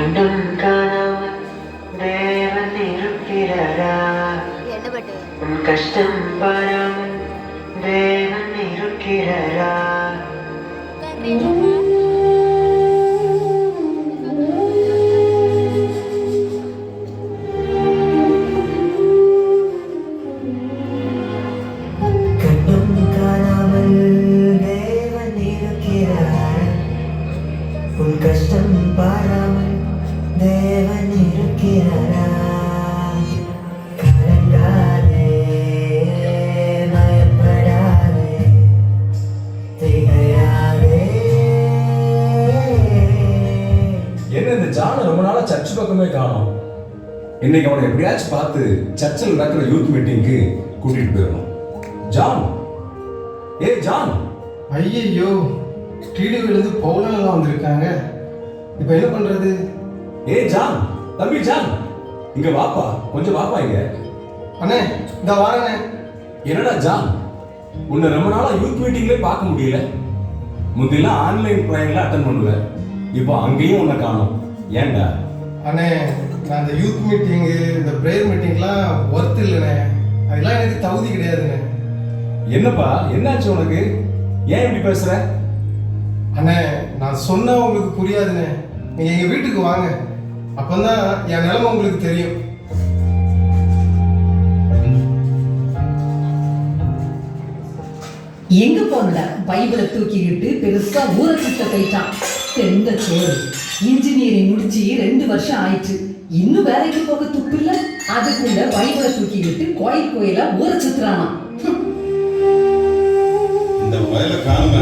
கண்ணும் காணாமல் தேவன் இருக்கிறாரா? உன் கஷ்டம் பாராமல் தேவன் இருக்கிறாரா? கண்ணும் காணாமல் தேவன் இருக்கிறாரா? உன் கஷ்டம் பாராமல் தேவன் இருக்கிறாரா? கலங்காதே, பயப்படாதே, திகையாதே. என்ன இந்த ஜான் ரொம்ப நாளா சர்ச் பக்கமே காணோம். இன்னைக்கு அவனை எப்படியாச்சும் பார்த்து சர்ச்சில் நடக்கிற யூத் மீட்டிங்க்கு கூட்டிட்டு போயிடணும். John, John. ஐயோ, டிடிவிலேருந்து பவுலெல்லாம் வந்திருக்காங்க. இப்போ என்ன பண்றது? ஜான், தம்பி ஜான், இங்க வாப்பா, கொஞ்சம் வாப்பா இங்க. அண்ணே, இந்த வாரண்ணே. என்னடா ஜான், உன்னை ரொம்ப நாளா யூத் மீட்டிங்ல பார்க்க முடியல. முந்திலாம் ஆன்லைன் ப்ரேயர்ல அட்டென்ட் பண்ணுவேன், இப்போ அங்கேயும் உன்னை காணோம். ஏன்டா? அண்ணே, நான் இந்த யூத் மீட்டிங்கு, இந்த ப்ரேயர் மீட்டிங்லாம் ஒர்த் இல்லைண்ணே. அதெல்லாம் எனக்கு தகுதி கிடையாதுண்ணே. என்னப்பா, என்னாச்சு உனக்கு? ஏன் இப்படி பேசுற? அண்ணே, நான் சொன்னா உங்களுக்கு புரியாதுண்ணே. நீங்க எங்க வீட்டுக்கு வாங்க, அப்பதான் என் நிலைமை உங்களுக்கு தெரியும். எங்க போனல பைபிளை தூக்கிக்கிட்டு பெருசா ஊரை சுத்த போயிட்டான். தெந்த சோறு. இன்ஜினியரிங் முடிச்சு 2 வருஷம் ஆயிடுச்சு, இன்னும் வேலைக்கு போக துப்பு இல்ல. அதுக்குள்ள பைபிளை தூக்கிக்கிட்டு கோயிலா ஊரை சுத்துறானா. இந்த வயல காணும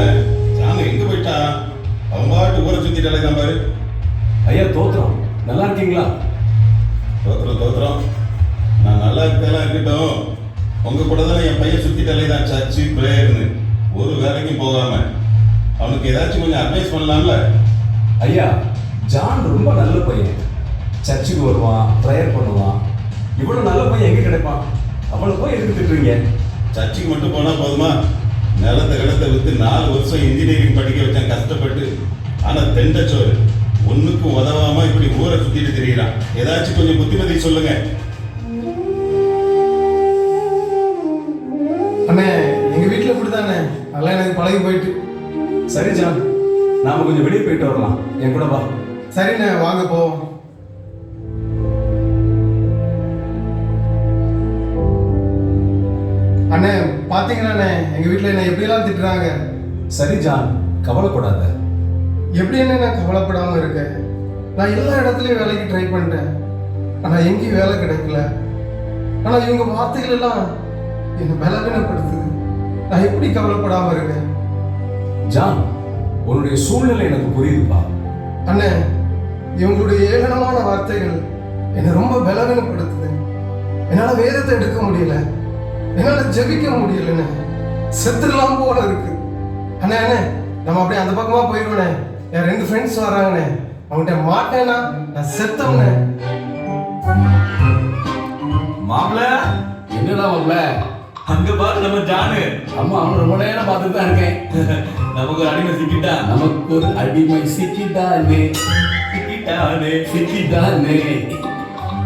ஜான் எங்க போயிட்டா? அவன் பாட்டு ஊரை சுத்திட்டு அலைதான் பாரு. ஐயா தோத்திரம், நல்லா இருக்கீங்களா? தோத்திரம். நான் நல்லா இருக்கலாம் இருக்கட்டும். உங்க கூட தான் என் பையன் சுத்திட்டு அலைதான் சர்ச்சு பிரேயர்னு. ஒரு வேலைக்கும் போகாம அவனுக்கு ஏதாச்சும் கொஞ்சம் அட்வைஸ் பண்ணலாம்ல? ஐயா, ஜான் ரொம்ப நல்ல பையன். சர்ச்சுக்கு வருவான், ப்ரேயர் பண்ணுவான். இவ்வளவு நல்ல பையன் எங்க கிடைப்பான்? அவளை போய் எதுக்கு திட்டுறீங்க? சர்ச்சுக்கு மட்டும் போனா போதுமா? நிலத்தை வித்து 4 வருஷம் இன்ஜினியரிங் படிக்க வச்சேன் கஷ்டப்பட்டு. ஆனா தெண்டச்சோறு ஒண்ணுக்கும் உதவாம இப்படி ஊரை சுத்திட்டு திரிகிறான். ஏதாச்சும் கொஞ்சம் புத்திமதி சொல்லுங்க. அண்ணே, எங்க வீட்டுல இப்படிதானே, அதெல்லாம் எனக்கு பழகி போயிட்டு. சரி ஜான், நாம கொஞ்சம் வெளியே போயிட்டு வரலாம், என் கூட வா. சரிண்ணே, வாங்க போவோம். அண்ணே, பாத்தீங்களாண்ணே, எங்க வீட்டுல என்ன எப்படியெல்லாம் திட்டுறாங்க. சரி ஜான், கவலைப்படாத. எப்படி என்ன நான் கவலைப்படாம இருக்கேன்? நான் எல்லா இடத்துலயும் வேலைக்கு ட்ரை பண்ணிட்டேன், ஆனா எங்கேயும் வேலை கிடைக்கல. ஆனா இவங்க வார்த்தைகள் எல்லாம் என்னை பலவீனப்படுத்துது. நான் எப்படி கவலைப்படாம இருக்கேன்? ஜான், உன்னுடைய சூழ்நிலை எனக்கு புரியுதுப்பா. அண்ணே, இவங்களுடைய ஏளனமான வார்த்தைகள் என்னை ரொம்ப பலவீனப்படுத்துது. என்னால வேதத்தை எடுக்க முடியல, என்னால ஜெபிக்க முடியலன்னு செத்துடலாம் போல இருக்கு. அண்ணே, நம்ம அப்படியே அந்த பக்கமா போயிடுவோண்ணே. என் 2 ஃப்ரெண்ட்ஸ் வராங்கண்ணே, அவங்ககிட்ட மாட்டேன்னா நான் செத்தவனே. மாப்பிள, என்னடா மாப்ள? அங்க பாரு நம்ம ஜானு. அம்மா, அவன் ரொம்ப நேரம் பார்த்துட்டு தான் இருக்கேன். நமக்கு ஒரு அடிமை சிக்கிட்டா. நமக்கு ஒரு அடிமை சிக்கிட்டானே.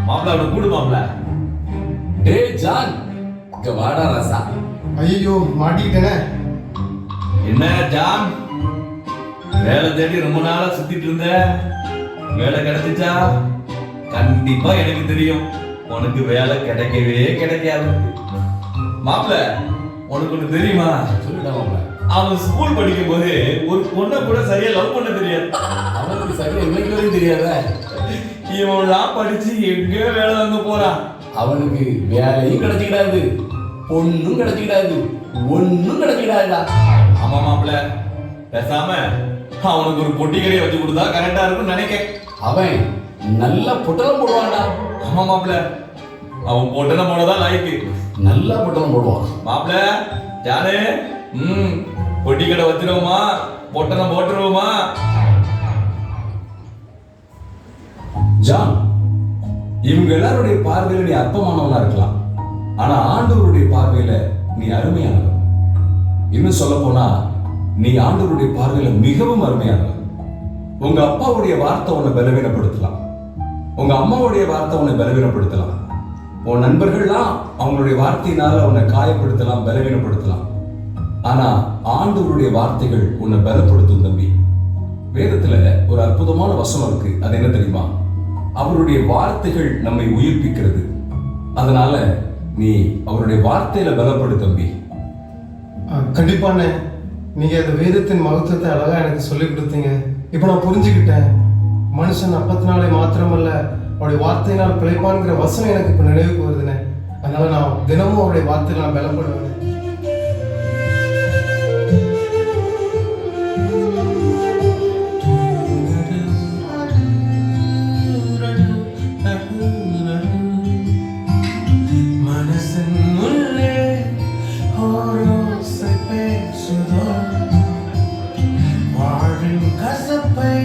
மாப்பிள, அவனை கூடு மாப்பிள. ஜான், இங்க வாடா ராசா. ஐயோ, மாட்டிக்கிட்டேனே. என்ன ஜான், வேலை தேடி ரொம்ப நாளா சுத்திட்டு இருந்த, வேலை கிடைச்சிச்சா? கண்டிப்பா எனக்கு தெரியும் உனக்கு வேலை கிடைக்கவே கிடைக்காது. மாப்பிள, உனக்கு ஒண்ணு தெரியுமா? சொல்லிட்டா மாப்ள. அவன் ஸ்கூல் படிக்கும் போது ஒரு பொண்ணை கூட சரியா லவ் பண்ண தெரியாது. அவனுக்கு சரியா இன்னைக்கு வரையும் தெரியாத. இவன்லாம் படிச்சு எங்கேயோ வேலை வாங்க போறான். அவனுக்கு வேலையும் கிடைச்சிக்கிடாது, பொண்ணும் கிடைச்சிக்கிடாது, ஒன்னும் கிடைச்சிக்கிடாதுடா. ஆமா மாப்பிள, பேசாம அவனுக்கு ஒரு பொட்டி கடையை வச்சு கொடுத்தா கரெக்டா இருக்கும்னு நினைக்கிறேன். அவன் நல்ல பொட்டலம் போடுவான்டா. ஆமா மாப்பிள, அவன் பொட்டலம் போனதான் லாய்க்கு. நல்லா பொட்டலம் போடுவான். மாப்பிள ஜானு, பொட்டி கடை வச்சிருவோமா, பொட்டலம் போட்டுருவோமா? ஜான், இவங்க எல்லாருடைய பார்வையில நீ அற்பமானவனா இருக்கலாம், ஆனா ஆண்டவருடைய பார்வையில நீ அருமையானவன். இன்னும் சொல்ல போனா நீ ஆண்டவருடைய பார்வையில மிகவும் அருமையானவன். உங்க அப்பாவுடைய வார்த்தை உன்னை பலவீனப்படுத்தலாம், உங்க அம்மாவுடைய வார்த்தை உன்னை பலவீனப்படுத்தலாம். உன் நண்பர்கள்லாம் அவங்களுடைய வார்த்தையினால உன்னை காயப்படுத்தலாம், பலவீனப்படுத்தலாம். ஆனா ஆண்டவருடைய வார்த்தைகள் உன்னை பலப்படுத்தும் தம்பி. வேதத்துல ஒரு அற்புதமான வசனம் இருக்கு. அது என்ன தெரியுமா? அவருடைய வார்த்தைகள் நம்மை உயிர்ப்பிக்கிறது. அதனால நீ அவருடைய வார்த்தையில பலப்படு தம்பி. கண்டிப்பாண்ணே, நீங்க அந்த வேதத்தின் மகத்துவத்தை அழகா எனக்கு சொல்லி கொடுத்தீங்க. இப்போ நான் புரிஞ்சுக்கிட்டேன். மனுஷன் அப்பத்தினாலே மாத்திரமல்ல அவருடைய வார்த்தையினால் பிழைப்பான்ங்கிற வசனம் எனக்கு இப்போ நினைவுக்கு வருதுண்ணே. அதனால நான் தினமும் அவருடைய வார்த்தையில நான் பலப்படுவேன். மனசின் உள்ளே ஓரோசை பேசுதோ, வாழின் கசப்பை